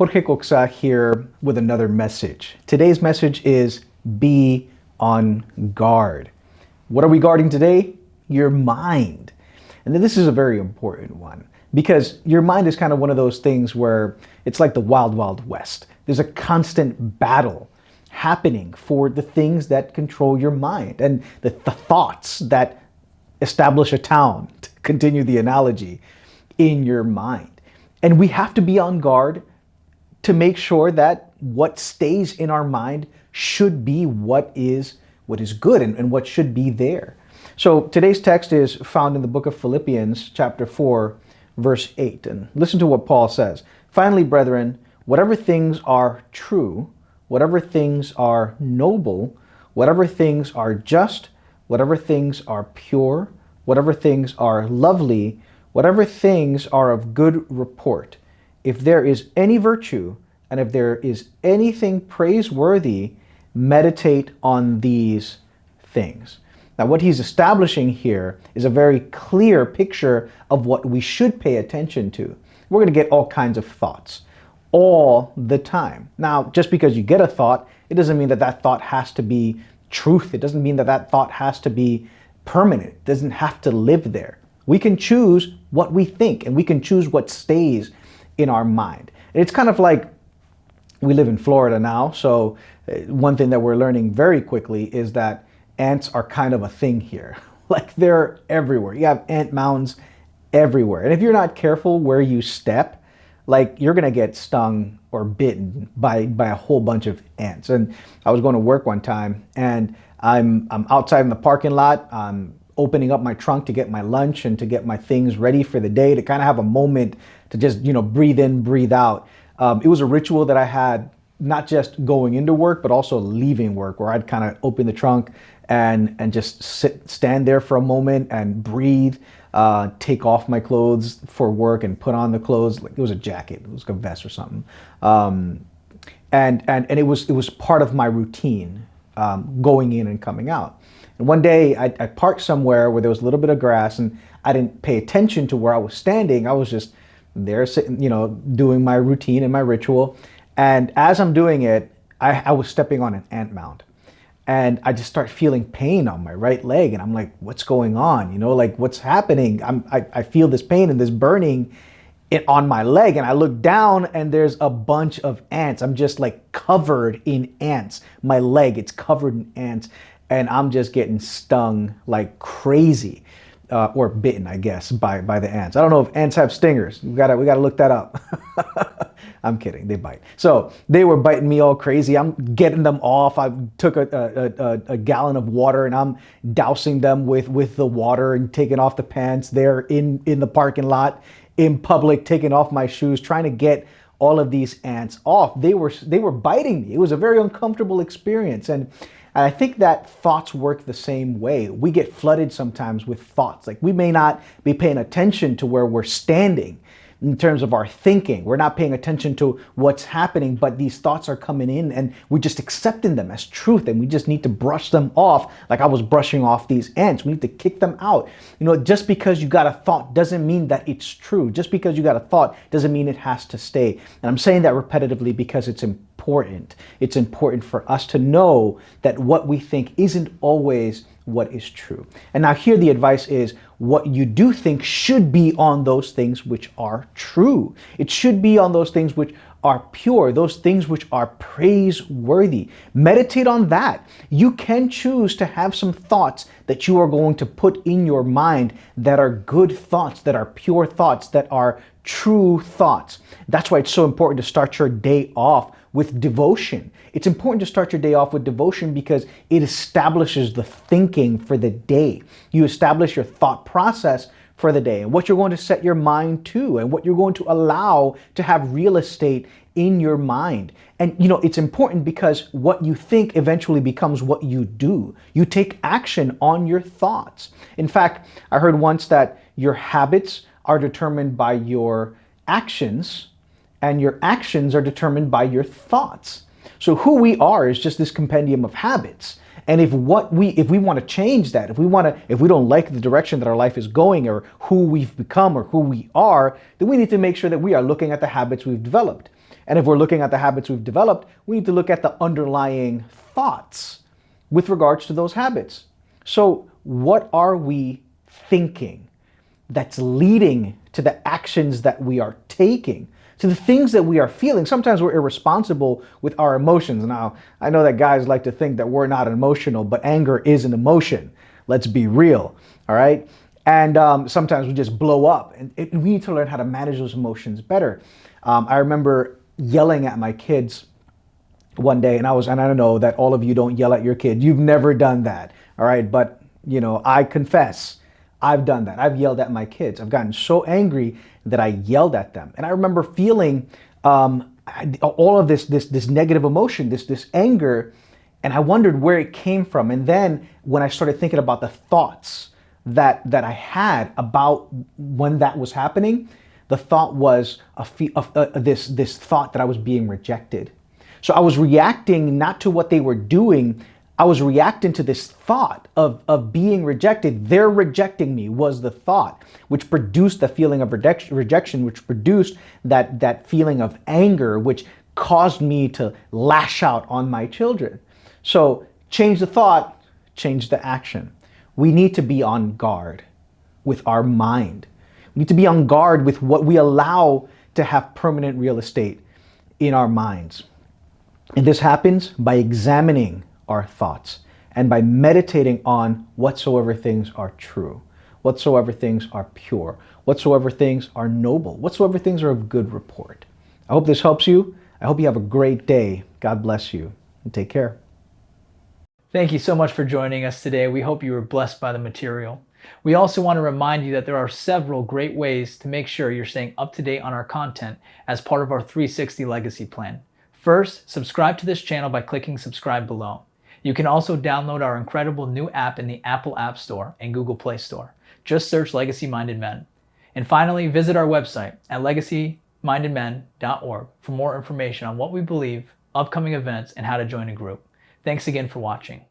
Jorge Coxaj here with another message. Today's message is be on guard. What are we guarding today? Your mind. And this is a very important one because your mind is kind of one of those things where it's like the wild, wild west. There's a constant battle happening for the things that control your mind and the thoughts that establish a town, to continue the analogy, in your mind. And we have to be on guard to make sure that what stays in our mind should be what is good and what should be there. So today's text is found in the book of Philippians chapter 4, verse 8. And listen to what Paul says. Finally, brethren, whatever things are true, whatever things are noble, whatever things are just, whatever things are pure, whatever things are lovely, whatever things are of good report, if there is any virtue and if there is anything praiseworthy, meditate on these things. Now, what he's establishing here is a very clear picture of what we should pay attention to. We're going to get all kinds of thoughts all the time. Now, just because you get a thought, it doesn't mean that that thought has to be truth. It doesn't mean that that thought has to be permanent. It doesn't have to live there. We can choose what we think and we can choose what stays in our mind. And it's kind of like we live in Florida now, so one thing that we're learning very quickly is that ants are kind of a thing here. Like they're everywhere. You have ant mounds everywhere. And if you're not careful where you step, like you're gonna get stung or bitten by a whole bunch of ants. And I was going to work one time and I'm outside in the parking lot. I'm opening up my trunk to get my lunch and to get my things ready for the day, to kind of have a moment to just, breathe in, breathe out. It was a ritual that I had, not just going into work, but also leaving work, where I'd kind of open the trunk and just stand there for a moment and breathe, take off my clothes for work and put on the clothes. Like it was a jacket, it was like a vest or something. And it was part of my routine, going in and coming out. And one day I parked somewhere where there was a little bit of grass and I didn't pay attention to where I was standing. I was just there sitting, doing my routine and my ritual. And as I'm doing it, I was stepping on an ant mound. And I just start feeling pain on my right leg. And I'm like, what's going on? Like what's happening? I feel this pain and this burning on my leg. And I look down and there's a bunch of ants. I'm just like covered in ants. My leg, it's covered in ants. And I'm just getting stung like crazy. Or bitten, I guess, by the ants. I don't know if ants have stingers. We gotta look that up. I'm kidding, they bite. So they were biting me all crazy. I'm getting them off. I took a gallon of water and I'm dousing them with the water and taking off the pants there in the parking lot, in public, taking off my shoes, trying to get all of these ants off. They were biting me. It was a very uncomfortable experience. And I think that thoughts work the same way. We get flooded sometimes with thoughts. Like we may not be paying attention to where we're standing in terms of our thinking. We're not paying attention to what's happening, but these thoughts are coming in and we're just accepting them as truth, and we just need to brush them off like I was brushing off these ants. We need to kick them out. Just because you got a thought doesn't mean that it's true. Just because you got a thought doesn't mean it has to stay. And I'm saying that repetitively because it's important. It's important for us to know that what we think isn't always what is true. And now here the advice is, what you do think should be on those things which are true. It should be on those things which are pure, those things which are praiseworthy. Meditate on that. You can choose to have some thoughts that you are going to put in your mind that are good thoughts, that are pure thoughts, that are true thoughts. That's why it's so important to start your day off with devotion. It's important to start your day off with devotion because it establishes the thinking for the day. You establish your thought process for the day and what you're going to set your mind to and what you're going to allow to have real estate in your mind. And it's important because what you think eventually becomes what you do. You take action on your thoughts. In fact, I heard once that your habits are determined by your actions, and your actions are determined by your thoughts. So who we are is just this compendium of habits. And if we want to change that, if we don't like the direction that our life is going or who we've become or who we are, then we need to make sure that we are looking at the habits we've developed. And if we're looking at the habits we've developed, we need to look at the underlying thoughts with regards to those habits. So what are we thinking that's leading to the actions that we are taking, to the things that we are feeling? Sometimes we're irresponsible with our emotions. Now, I know that guys like to think that we're not emotional, but anger is an emotion. Let's be real, all right? And sometimes we just blow up, and we need to learn how to manage those emotions better. I remember yelling at my kids one day, and I know that all of you don't yell at your kids. You've never done that, all right? But, I confess, I've done that. I've yelled at my kids. I've gotten so angry that I yelled at them. And I remember feeling all of this negative emotion, this anger, and I wondered where it came from. And then when I started thinking about the thoughts that I had about when that was happening, the thought was this thought that I was being rejected. So I was reacting not to what they were doing. I was reacting to this thought of being rejected. They're rejecting me was the thought, which produced the feeling of rejection, which produced that feeling of anger, which caused me to lash out on my children. So change the thought, change the action. We need to be on guard with our mind. We need to be on guard with what we allow to have permanent real estate in our minds. And this happens by examining our thoughts and by meditating on whatsoever things are true, whatsoever things are pure, whatsoever things are noble, whatsoever things are of good report. I hope this helps you. I hope you have a great day. God bless you, and take care. Thank you so much for joining us today. We hope you were blessed by the material. We also want to remind you that there are several great ways to make sure you're staying up to date on our content as part of our 360 Legacy Plan. First, subscribe to this channel by clicking subscribe below. You can also download our incredible new app in the Apple App Store and Google Play Store. Just search Legacy Minded Men. And finally, visit our website at legacymindedmen.org for more information on what we believe, upcoming events, and how to join a group. Thanks again for watching.